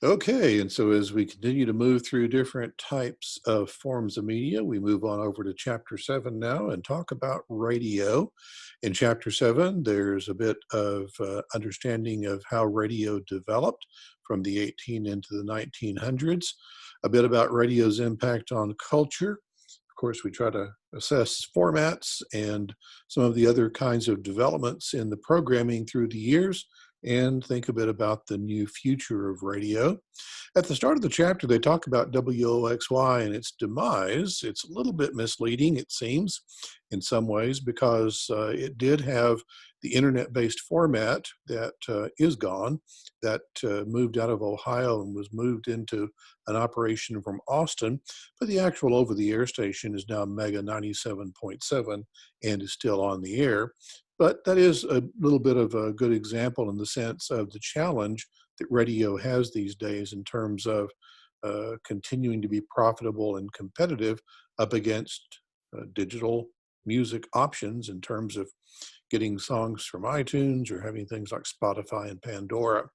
Okay, and so as we continue to move through different types of forms of media, we move on over to chapter 7 now and talk about radio. In chapter 7, there's a bit of understanding of how radio developed from the 18 into the 1900s, a bit about radio's impact on culture. Of course, we try to assess formats and some of the other kinds of developments in the programming through the years and think a bit about the new future of radio. At the start of the chapter, they talk about WOXY and its demise. It's a little bit misleading, it seems, in some ways, because it did have the internet-based format that is gone, that moved out of Ohio and was moved into an operation from Austin. But the actual over-the-air station is now Mega 97.7 and is still on the air. But that is a little bit of a good example in the sense of the challenge that radio has these days in terms of continuing to be profitable and competitive up against digital music options in terms of getting songs from iTunes or having things like Spotify and Pandora.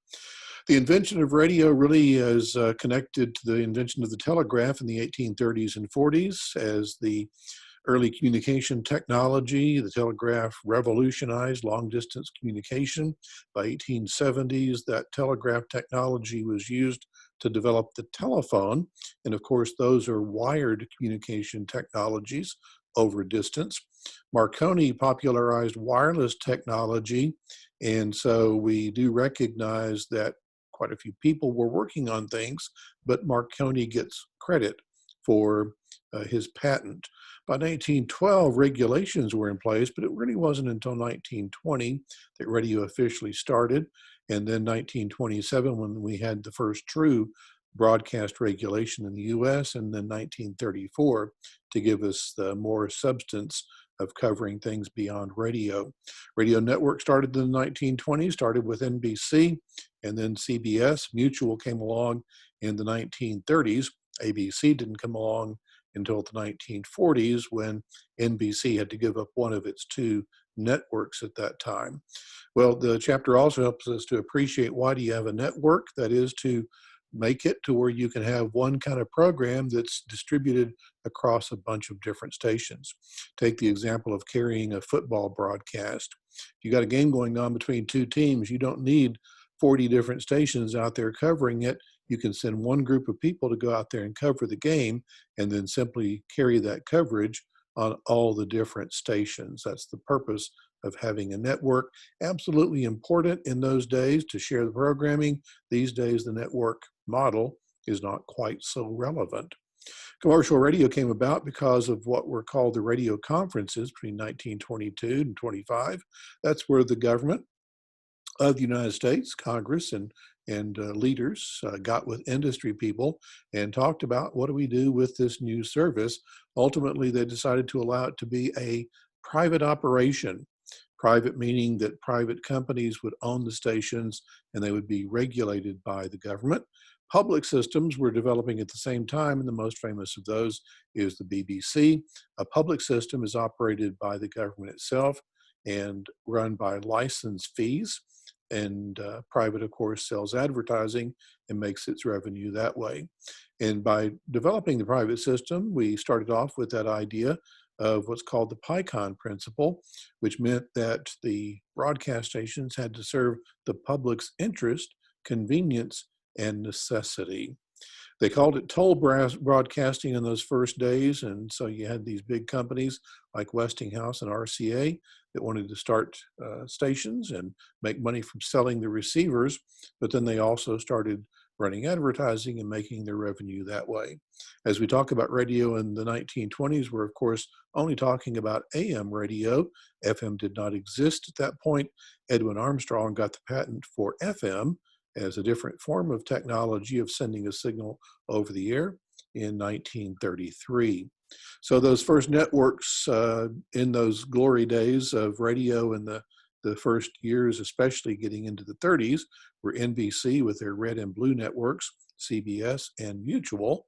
The invention of radio really is connected to the invention of the telegraph in the 1830s and 40s as the early communication technology. The telegraph revolutionized long distance communication. By 1870s, that telegraph technology was used to develop the telephone. And of course, those are wired communication technologies over distance. Marconi popularized wireless technology. And so we do recognize that quite a few people were working on things, but Marconi gets credit for his patent. By 1912, regulations were in place, but it really wasn't until 1920 that radio officially started. And then 1927, when we had the first true broadcast regulation in the US, and then 1934 to give us the more substance of covering things beyond radio. Radio network started in the 1920s, started with NBC, and then CBS. Mutual came along in the 1930s. ABC didn't come along until the 1940s when NBC had to give up one of its two networks at that time. Well, the chapter also helps us to appreciate why do you have a network? That is to make it to where you can have one kind of program that's distributed across a bunch of different stations. Take the example of carrying a football broadcast. If you got a game going on between two teams, you don't need 40 different stations out there covering it. You can send one group of people to go out there and cover the game and then simply carry that coverage on all the different stations. That's the purpose of having a network. Absolutely important in those days to share the programming. These days, the network model is not quite so relevant. Commercial radio came about because of what were called the radio conferences between 1922 and 25. That's where the government of the United States, Congress, and leaders got with industry people and talked about what do we do with this new service. Ultimately, they decided to allow it to be a private operation. Private meaning that private companies would own the stations and they would be regulated by the government. Public systems were developing at the same time, and the most famous of those is the BBC. A public system is operated by the government itself and run by license fees. And private, of course, sells advertising and makes its revenue that way. And by developing the private system, we started off with that idea of what's called the PICON principle, which meant that the broadcast stations had to serve the public's interest, convenience, and necessity. They called it toll broadcasting in those first days, and so you had these big companies like Westinghouse and RCA that wanted to start stations and make money from selling the receivers, but then they also started running advertising and making their revenue that way. As we talk about radio in the 1920s, we're of course only talking about AM radio. FM did not exist at that point. Edwin Armstrong got the patent for FM as a different form of technology of sending a signal over the air in 1933. So those first networks in those glory days of radio in the first years, especially getting into the 30s, were NBC with their red and blue networks, CBS, and Mutual.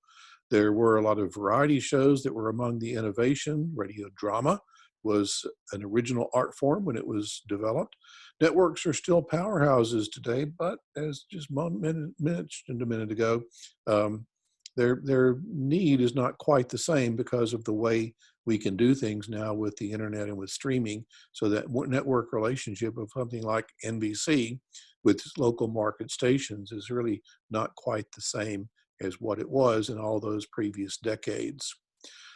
There were a lot of variety shows that were among the innovation, radio drama, was an original art form when it was developed. Networks are still powerhouses today, but as just mentioned a minute ago, um, their need is not quite the same because of the way we can do things now with the internet and with streaming. So that network relationship of something like NBC with local market stations is really not quite the same as what it was in all those previous decades.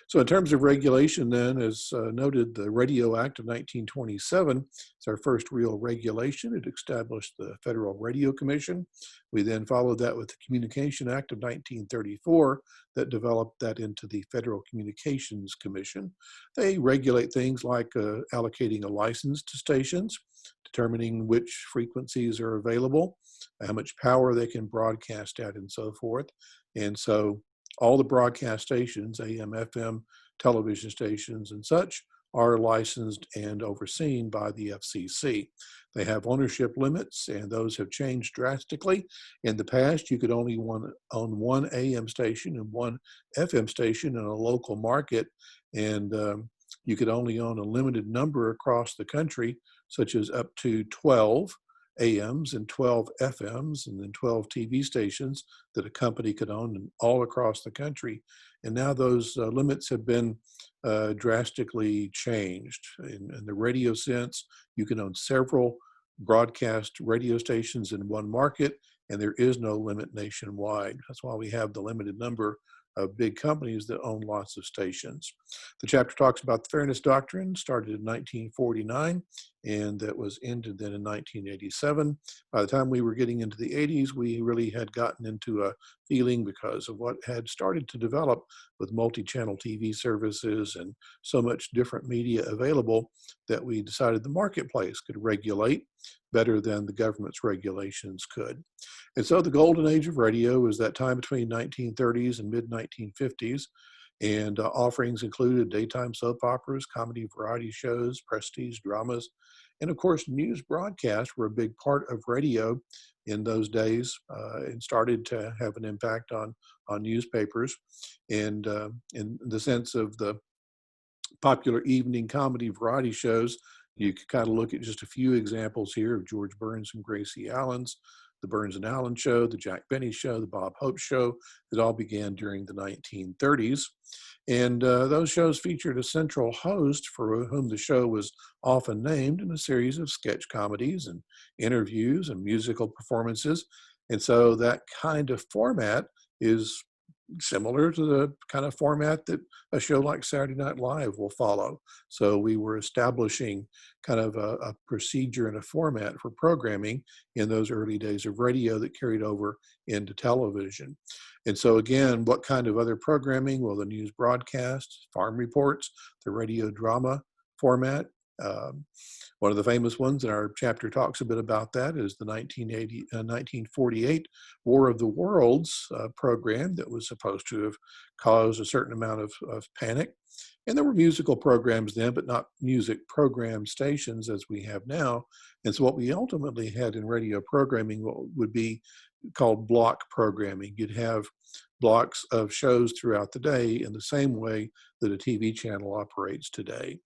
So in terms of regulation then, as noted, the Radio Act of 1927 is our first real regulation. It established the Federal Radio Commission. We then followed that with the Communication Act of 1934 that developed that into the Federal Communications Commission. They regulate things like allocating a license to stations, determining which frequencies are available, how much power they can broadcast at, and so forth. And so all the broadcast stations, AM, FM, television stations, and such, are licensed and overseen by the FCC. They have ownership limits, and those have changed drastically. In the past, you could only own one AM station and one FM station in a local market, and you could only own a limited number across the country, such as up to 12 AMs and 12 FMs and then 12 TV stations that a company could own all across the country. And now those limits have been drastically changed. In the radio sense, you can own several broadcast radio stations in one market, and there is no limit nationwide. That's why we have the limited number of big companies that own lots of stations. The chapter talks about the Fairness Doctrine, started in 1949, and that was ended then in 1987. By the time we were getting into the 80s, we really had gotten into a feeling, because of what had started to develop with multi-channel TV services and so much different media available, that we decided the marketplace could regulate better than the government's regulations could. And so the golden age of radio was that time between 1930s and mid-1950s, and offerings included daytime soap operas, comedy variety shows, prestige dramas, and of course news broadcasts were a big part of radio in those days, and started to have an impact on newspapers. And in the sense of the popular evening comedy variety shows, you could kind of look at just a few examples here of George Burns and Gracie Allen's The Burns and Allen Show, The Jack Benny Show, The Bob Hope Show, that all began during the 1930s. And those shows featured a central host for whom the show was often named, in a series of sketch comedies and interviews and musical performances. And so that kind of format is similar to the kind of format that a show like Saturday Night Live will follow. So we were establishing kind of a procedure and a format for programming in those early days of radio that carried over into television. And so again, what kind of other programming? Well, the news broadcast, farm reports, the radio drama format. One of the famous ones in our chapter talks a bit about that is the 1948 War of the Worlds program that was supposed to have caused a certain amount of panic. And there were musical programs then, but not music program stations as we have now. And so what we ultimately had in radio programming would be called block programming. You'd have blocks of shows throughout the day in the same way that a TV channel operates today.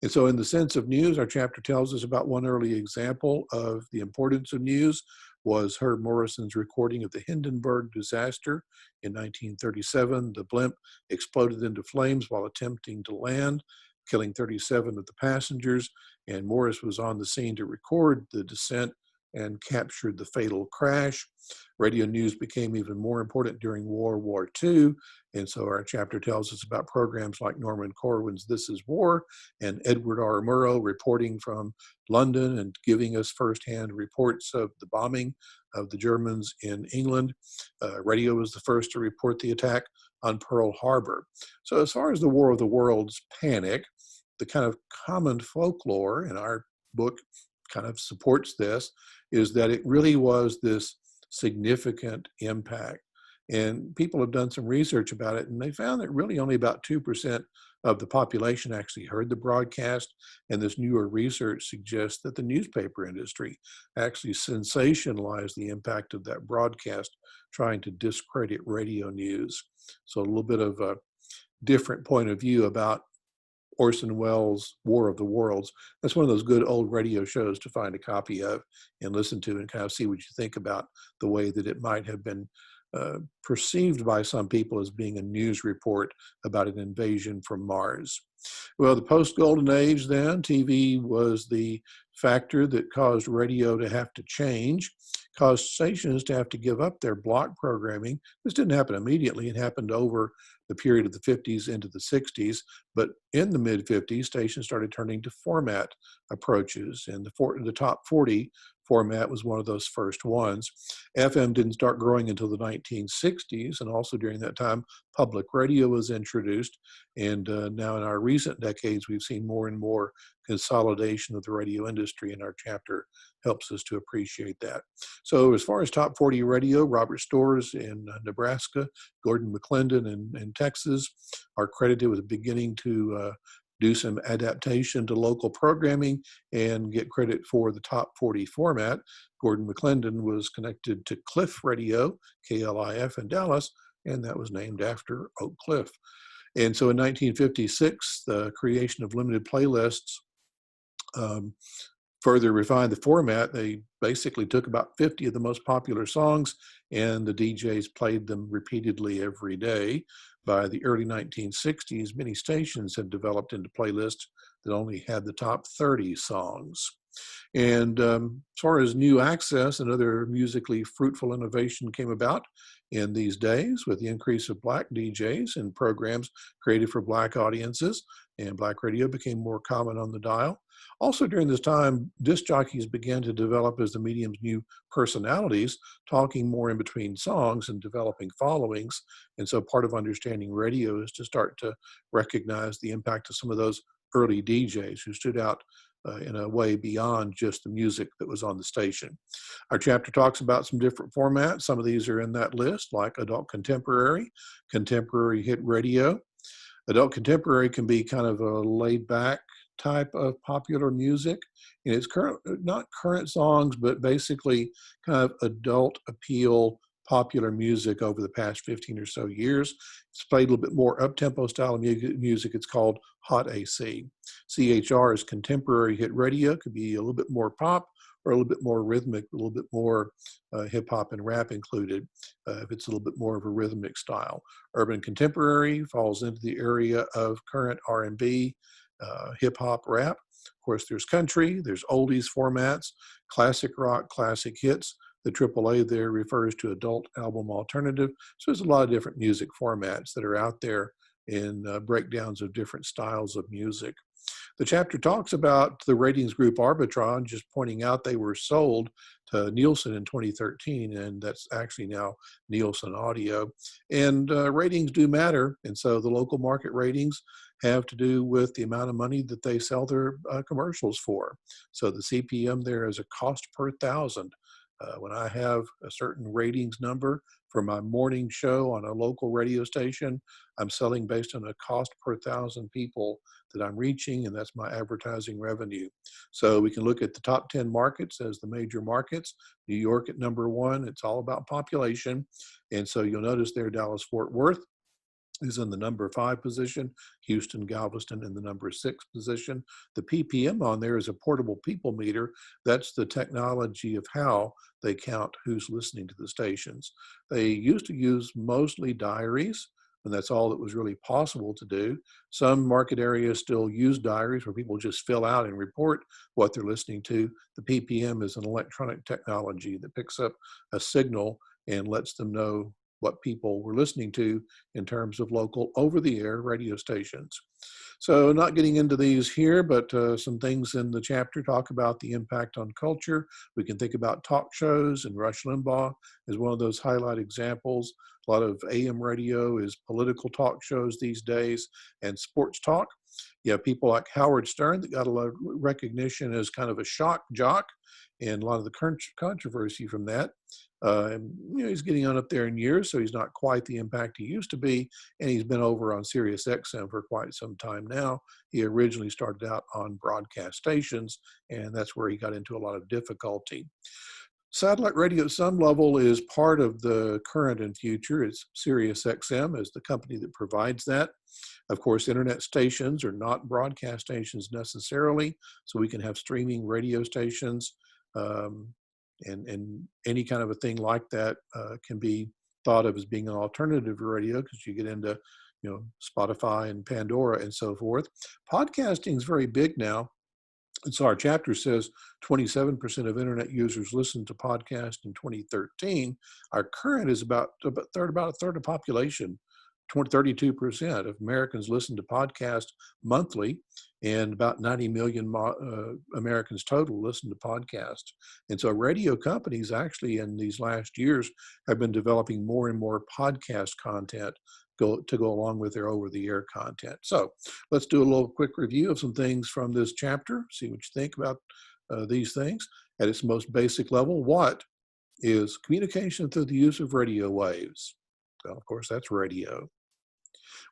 And so in the sense of news, our chapter tells us about one early example of the importance of news was Herb Morrison's recording of the Hindenburg disaster in 1937. The blimp exploded into flames while attempting to land, killing 37 of the passengers, and Morris was on the scene to record the descent and captured the fatal crash. Radio news became even more important during World War II, and so our chapter tells us about programs like Norman Corwin's This Is War and Edward R. Murrow reporting from London and giving us firsthand reports of the bombing of the Germans in England. Radio was the first to report the attack on Pearl Harbor. So as far as the War of the Worlds panic, the kind of common folklore in our book kind of supports this, is that it really was this significant impact. And people have done some research about it, and they found that really only about 2% of the population actually heard the broadcast. And this newer research suggests that the newspaper industry actually sensationalized the impact of that broadcast, trying to discredit radio news. So a little bit of a different point of view about Orson Welles' War of the Worlds. That's one of those good old radio shows to find a copy of and listen to and kind of see what you think about the way that it might have been perceived by some people as being a news report about an invasion from Mars. Well, the post-Golden Age then, TV was the factor that caused radio to have to change, caused stations to have to give up their block programming. This didn't happen immediately. It happened over the period of the 50s into the 60s. But in the mid-50s, stations started turning to format approaches. And the top 40 format was one of those first ones. FM didn't start growing until the 1960s. And also during that time, public radio was introduced. And now in our recent decades, we've seen more and more consolidation of the radio industry, and our chapter helps us to appreciate that. So as far as top 40 radio, Robert Storrs in Nebraska, Gordon McClendon in Texas are credited with beginning to do some adaptation to local programming and get credit for the top 40 format. Gordon McClendon was connected to Cliff Radio, KLIF in Dallas, and that was named after Oak Cliff. And so in 1956, the creation of limited playlists further refined the format. They basically took about 50 of the most popular songs, and the DJs played them repeatedly every day. By the early 1960s, many stations had developed into playlists that only had the top 30 songs. And as far as new access and other musically fruitful innovation came about in these days with the increase of Black DJs and programs created for Black audiences, and Black radio became more common on the dial. Also during this time, disc jockeys began to develop as the medium's new personalities, talking more in between songs and developing followings. And so part of understanding radio is to start to recognize the impact of some of those early DJs who stood out in a way beyond just the music that was on the station. Our chapter talks about some different formats. Some of these are in that list, like adult contemporary, contemporary hit radio. Adult contemporary can be kind of a laid back type of popular music. And it's not current songs, but basically kind of adult appeal popular music over the past 15 or so years. It's played a little bit more up-tempo style of music. It's called Hot AC. CHR is contemporary hit radio. It could be a little bit more pop or a little bit more rhythmic, a little bit more hip hop and rap included, if it's a little bit more of a rhythmic style. Urban contemporary falls into the area of current R&B, hip hop, rap. Of course, there's country, there's oldies formats, classic rock, classic hits. The AAA there refers to adult album alternative. So there's a lot of different music formats that are out there in breakdowns of different styles of music. The chapter talks about the ratings group Arbitron, just pointing out they were sold to Nielsen in 2013, and that's actually now Nielsen Audio. And ratings do matter, and so the local market ratings have to do with the amount of money that they sell their commercials for. So the CPM there is a cost per thousand. When I have a certain ratings number for my morning show on a local radio station, I'm selling based on a cost per thousand people that I'm reaching, and that's my advertising revenue. So we can look at the top 10 markets as the major markets. New York at number 1, it's all about population. And so you'll notice there Dallas-Fort Worth is in the number 5 position, Houston, Galveston in the number 6 position. The PPM on there is a portable people meter. That's the technology of how they count who's listening to the stations. They used to use mostly diaries, and that's all that was really possible to do. Some market areas still use diaries where people just fill out and report what they're listening to. The PPM is an electronic technology that picks up a signal and lets them know what people were listening to in terms of local over-the-air radio stations. So not getting into these here, but some things in the chapter talk about the impact on culture. We can think about talk shows, and Rush Limbaugh is one of those highlight examples. A lot of AM radio is political talk shows these days and sports talk. You have people like Howard Stern that got a lot of recognition as kind of a shock jock, and a lot of the controversy from that. And, he's getting on up there in years, so he's not quite the impact he used to be, and he's been over on Sirius XM for quite some time now. He originally started out on broadcast stations, and that's where he got into a lot of difficulty. Satellite radio at some level is part of the current and future. It's Sirius XM is the company that provides that. Of course, internet stations are not broadcast stations necessarily, so we can have streaming radio stations, um, and any kind of a thing like that can be thought of as being an alternative to radio, because you get into, Spotify and Pandora and so forth. Podcasting is very big now. And so our chapter says 27% of internet users listened to podcasts in 2013. Our current is about a third of population. 32% of Americans listen to podcasts monthly, and about 90 million Americans total listen to podcasts. And so radio companies actually in these last years have been developing more and more podcast content to go along with their over-the-air content. So let's do a little quick review of some things from this chapter, see what you think about these things. At its most basic level, what is communication through the use of radio waves? Well, of course, that's radio.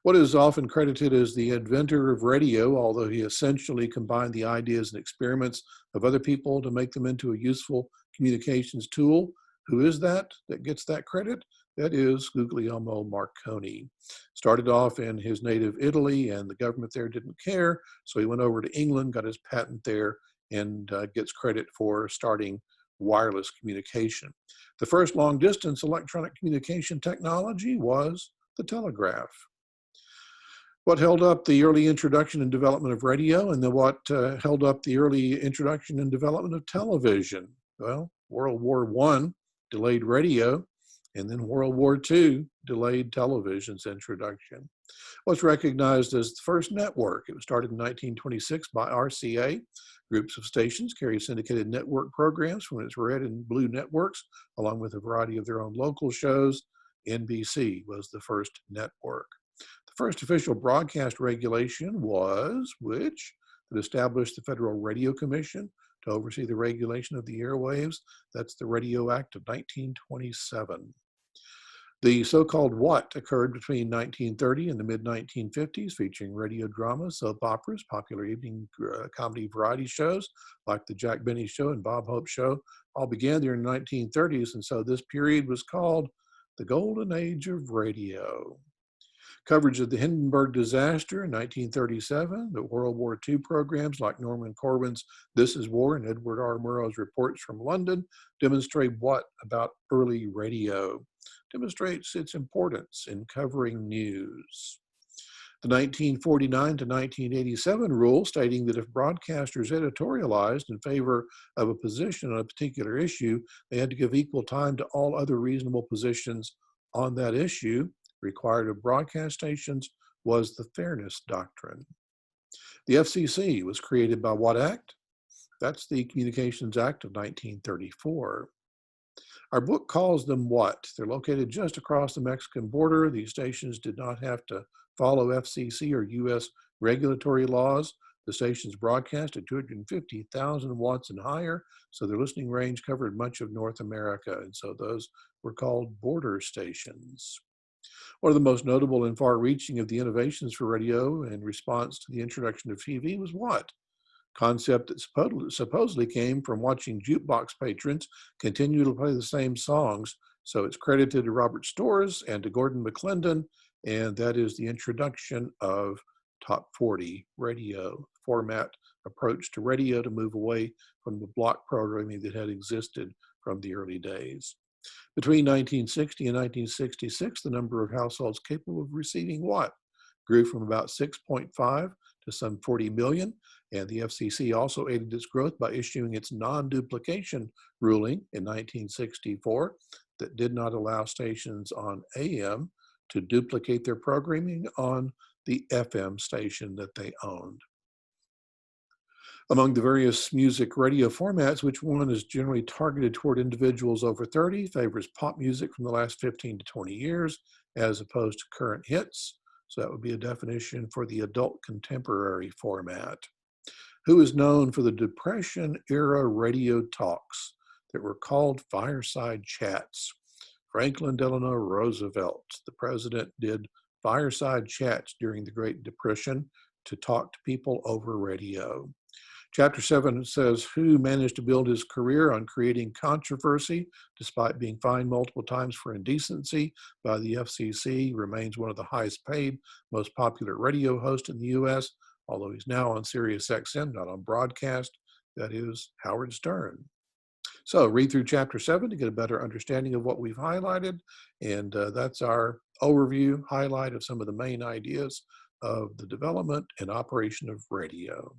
What is often credited as the inventor of radio, although he essentially combined the ideas and experiments of other people to make them into a useful communications tool. Who is that gets that credit? That is Guglielmo Marconi. Started off in his native Italy, and the government there didn't care, so he went over to England, got his patent there, and gets credit for starting wireless communication. The first long-distance electronic communication technology was the telegraph. What held up the early introduction and development of radio, and then what held up the early introduction and development of television? Well, World War I delayed radio, and then World War II delayed television's introduction. What's recognized as the first network? It was started in 1926 by RCA. Groups of stations carry syndicated network programs from its red and blue networks, along with a variety of their own local shows. NBC was the first network. The first official broadcast regulation was which? That established the Federal Radio Commission to oversee the regulation of the airwaves. That's the Radio Act of 1927. The so-called What occurred between 1930 and the mid-1950s, featuring radio dramas, soap operas, popular evening comedy variety shows like the Jack Benny Show and Bob Hope Show, all began during the 1930s, and so this period was called the Golden Age of Radio. Coverage of the Hindenburg disaster in 1937, the World War II programs like Norman Corwin's This Is War and Edward R. Murrow's Reports from London demonstrate what about early radio? Demonstrates its importance in covering news. The 1949 to 1987 rule stating that if broadcasters editorialized in favor of a position on a particular issue, they had to give equal time to all other reasonable positions on that issue required of broadcast stations was the Fairness Doctrine. The FCC was created by what act? That's the Communications Act of 1934. Our book calls them what? They're located just across the Mexican border. These stations did not have to follow FCC or U.S. regulatory laws. The stations broadcast at 250,000 watts and higher, so their listening range covered much of North America, and so those were called border stations. One of the most notable and far-reaching of the innovations for radio in response to the introduction of TV was what? Concept that supposedly came from watching jukebox patrons continue to play the same songs. So it's credited to Robert Storrs and to Gordon McClendon, and that is the introduction of Top 40 radio format approach to radio to move away from the block programming that had existed from the early days. Between 1960 and 1966, the number of households capable of receiving what? Grew from about 6.5 to some 40 million, and the FCC also aided its growth by issuing its non-duplication ruling in 1964 that did not allow stations on AM to duplicate their programming on the FM station that they owned. Among the various music radio formats, which one is generally targeted toward individuals over 30, favors pop music from the last 15 to 20 years, as opposed to current hits. So that would be a definition for the adult contemporary format. Who is known for the Depression-era radio talks that were called fireside chats? Franklin Delano Roosevelt, the president, did fireside chats during the Great Depression to talk to people over radio. Chapter 7 says, who managed to build his career on creating controversy despite being fined multiple times for indecency by the FCC, remains one of the highest paid, most popular radio hosts in the U.S., although he's now on Sirius XM, not on broadcast. That is Howard Stern. So read through Chapter 7 to get a better understanding of what we've highlighted. And that's our overview, highlight of some of the main ideas of the development and operation of radio.